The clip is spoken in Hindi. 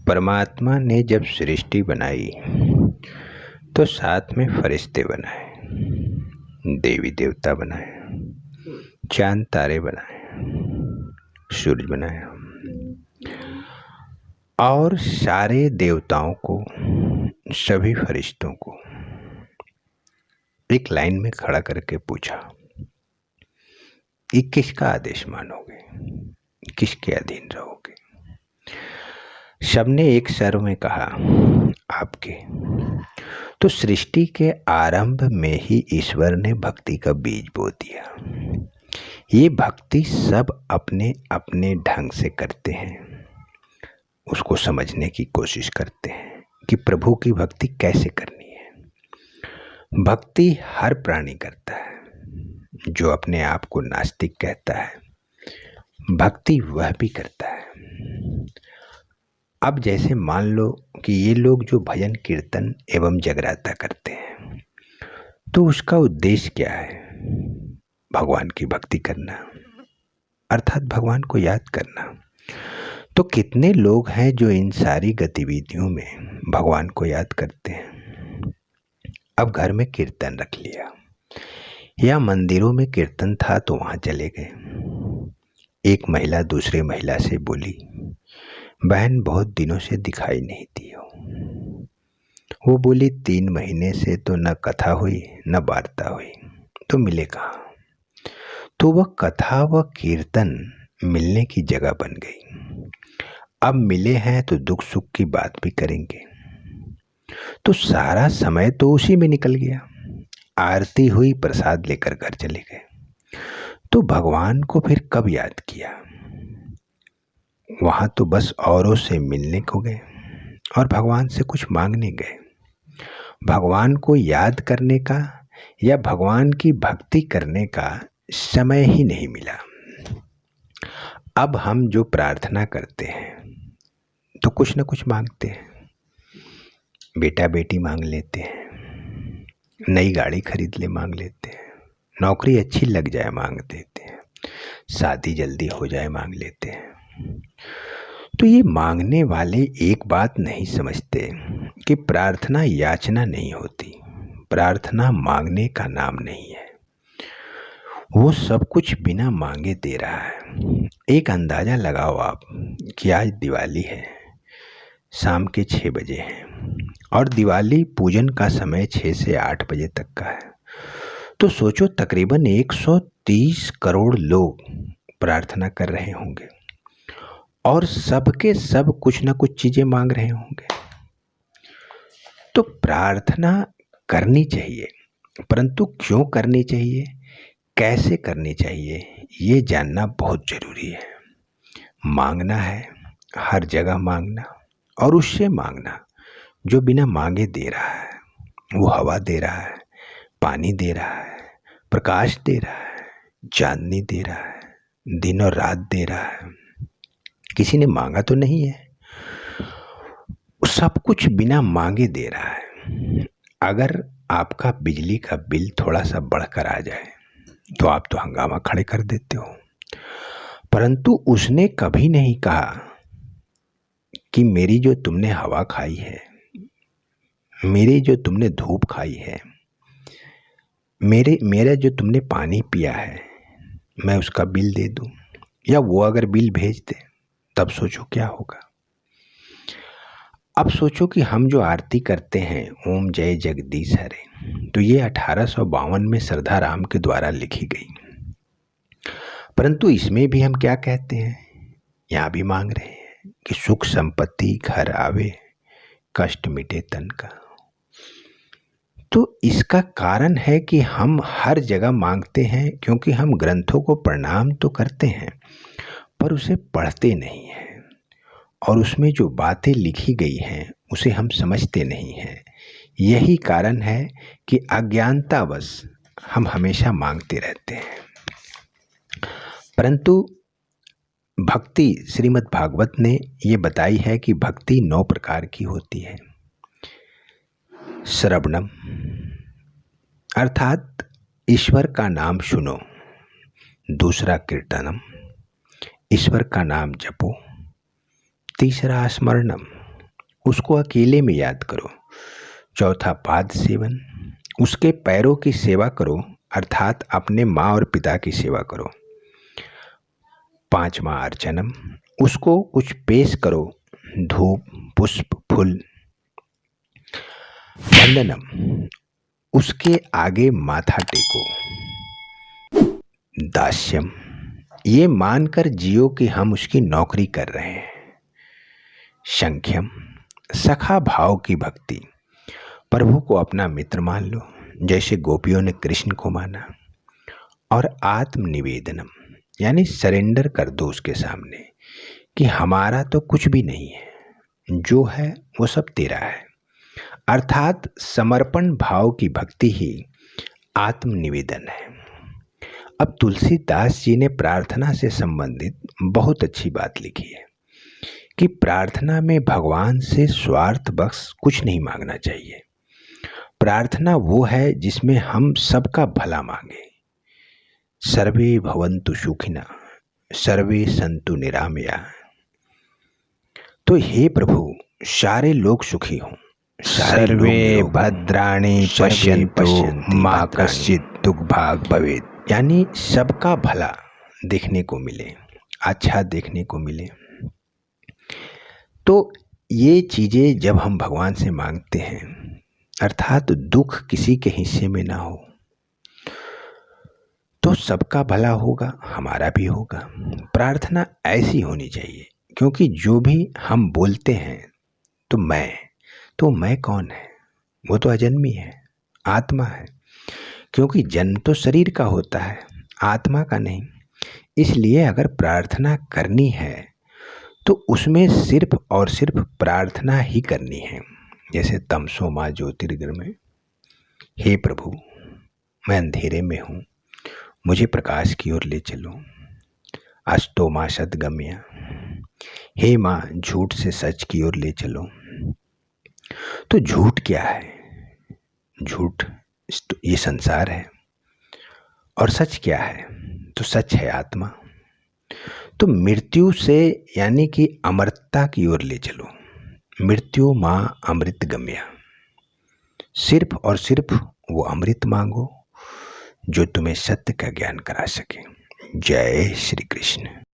परमात्मा ने जब सृष्टि बनाई तो साथ में फरिश्ते बनाए, देवी देवता बनाए, चांद तारे बनाए, सूरज बनाया और सारे देवताओं को, सभी फरिश्तों को एक लाइन में खड़ा करके पूछा कि किसका आदेश मानोगे, किसके अधीन रहोगे। सबने एक स्वर में कहा आपके। तो सृष्टि के आरंभ में ही ईश्वर ने भक्ति का बीज बो दिया। ये भक्ति सब अपने अपने ढंग से करते हैं, उसको समझने की कोशिश करते हैं कि प्रभु की भक्ति कैसे करनी है। भक्ति हर प्राणी करता है, जो अपने आप को नास्तिक कहता है भक्ति वह भी करता है। अब जैसे मान लो कि ये लोग जो भजन कीर्तन एवं जगराता करते हैं तो उसका उद्देश्य क्या है? भगवान की भक्ति करना, अर्थात भगवान को याद करना। तो कितने लोग हैं जो इन सारी गतिविधियों में भगवान को याद करते हैं। अब घर में कीर्तन रख लिया या मंदिरों में कीर्तन था तो वहां चले गए। एक महिला दूसरे महिला से बोली, बहन बहुत दिनों से दिखाई नहीं दी हो। वो बोली, 3 महीने से तो न कथा हुई न वार्ता हुई, तो मिले कहाँ। तो वह कथा व कीर्तन मिलने की जगह बन गई। अब मिले हैं तो दुख सुख की बात भी करेंगे। तो सारा समय तो उसी में निकल गया। आरती हुई, प्रसाद लेकर घर चले गए। तो भगवान को फिर कब याद किया? वहां तो बस औरों से मिलने को गए और भगवान से कुछ मांगने गए। भगवान को याद करने का या भगवान की भक्ति करने का समय ही नहीं मिला। अब हम जो प्रार्थना करते हैं तो कुछ न कुछ मांगते हैं। बेटा बेटी मांग लेते हैं, नई गाड़ी खरीद ले मांग लेते हैं, नौकरी अच्छी लग जाए मांग देते हैं, शादी जल्दी हो जाए मांग लेते हैं। तो ये मांगने वाले एक बात नहीं समझते कि प्रार्थना याचना नहीं होती, प्रार्थना मांगने का नाम नहीं है। वो सब कुछ बिना मांगे दे रहा है। एक अंदाजा लगाओ आप कि आज दिवाली है, शाम के 6 बजे है और दिवाली पूजन का समय 6 से 8 बजे तक का है। तो सोचो तकरीबन 130 करोड़ लोग प्रार्थना कर रहे होंगे और सबके सब कुछ ना कुछ चीजें मांग रहे होंगे। तो प्रार्थना करनी चाहिए, परंतु क्यों करनी चाहिए, कैसे करनी चाहिए, ये जानना बहुत जरूरी है। मांगना है, हर जगह मांगना, और उससे मांगना जो बिना मांगे दे रहा है। वो हवा दे रहा है, पानी दे रहा है, प्रकाश दे रहा है, चांदनी दे रहा है, दिन और रात दे रहा है। किसी ने मांगा तो नहीं है, सब कुछ बिना मांगे दे रहा है। अगर आपका बिजली का बिल थोड़ा सा बढ़कर आ जाए तो आप तो हंगामा खड़े कर देते हो, परंतु उसने कभी नहीं कहा कि मेरी जो तुमने हवा खाई है, मेरी जो तुमने धूप खाई है, मेरा जो तुमने पानी पिया है, मैं उसका बिल दे दूं। या वो अगर बिल भेज दे तब सोचो क्या होगा। अब सोचो कि हम जो आरती करते हैं ओम जय जगदीश हरे, तो ये 1852 में श्रद्धा राम के द्वारा लिखी गई। परंतु इसमें भी हम क्या कहते हैं, यहाँ भी मांग रहे हैं कि सुख संपत्ति घर आवे, कष्ट मिटे तन का। तो इसका कारण है कि हम हर जगह मांगते हैं, क्योंकि हम ग्रंथों को प्रणाम तो करते हैं पर उसे पढ़ते नहीं हैं, और उसमें जो बातें लिखी गई हैं उसे हम समझते नहीं हैं। यही कारण है कि अज्ञानतावश हम हमेशा मांगते रहते हैं। परंतु भक्ति श्रीमद् भागवत ने ये बताई है कि भक्ति 9 प्रकार की होती है। श्रवणम अर्थात ईश्वर का नाम सुनो, दूसरा कीर्तनम, ईश्वर का नाम जपो, तीसरा स्मरणम, उसको अकेले में याद करो। चौथा, पाद सेवन, उसके पैरों की सेवा करो, अर्थात अपने माँ और पिता की सेवा करो। पांचवा, अर्चनम, उसको कुछ पेश करो, धूप, पुष्प, फूल। वंदनम, उसके आगे माथा टेको। दास्यम, ये मानकर जियो कि हम उसकी नौकरी कर रहे हैं। संख्यम, सखा भाव की भक्ति, प्रभु को अपना मित्र मान लो, जैसे गोपियों ने कृष्ण को माना। और आत्मनिवेदनम, यानी सरेंडर कर दो उसके सामने कि हमारा तो कुछ भी नहीं है, जो है वो सब तेरा है। अर्थात समर्पण भाव की भक्ति ही आत्मनिवेदन है। अब तुलसीदास जी ने प्रार्थना से संबंधित बहुत अच्छी बात लिखी है कि प्रार्थना में भगवान से स्वार्थ बख्श कुछ नहीं मांगना चाहिए। प्रार्थना वो है जिसमें हम सबका भला मांगे। सर्वे भवन्तु सुखिनः, सर्वे सन्तु निरामया। तो हे प्रभु, सारे लोग सुखी हों, सर्वे भद्राणि पश्यन्तु मा कश्चित् दुर्भाग् भवेत्, यानी सबका भला देखने को मिले, अच्छा देखने को मिले। तो ये चीज़ें जब हम भगवान से मांगते हैं, अर्थात दुख किसी के हिस्से में ना हो, तो सबका भला होगा, हमारा भी होगा। प्रार्थना ऐसी होनी चाहिए, क्योंकि जो भी हम बोलते हैं तो मैं कौन है? वो तो अजन्मी है, आत्मा है। क्योंकि जन्म तो शरीर का होता है, आत्मा का नहीं। इसलिए अगर प्रार्थना करनी है तो उसमें सिर्फ और सिर्फ प्रार्थना ही करनी है। जैसे तमसो मा ज्योतिर्गमय, हे प्रभु, मैं अंधेरे में हूँ, मुझे प्रकाश की ओर ले चलो। अस्तो मा सद्गम्य, हे माँ, झूठ से सच की ओर ले चलो। तो झूठ क्या है? झूठ ये संसार है। और सच क्या है? तो सच है आत्मा। तो मृत्यु से यानी कि अमरता की ओर ले चलो। मृत्यु माँ अमृत गम्या, सिर्फ और सिर्फ वो अमृत मांगो जो तुम्हें सत्य का ज्ञान करा सके। जय श्री कृष्ण।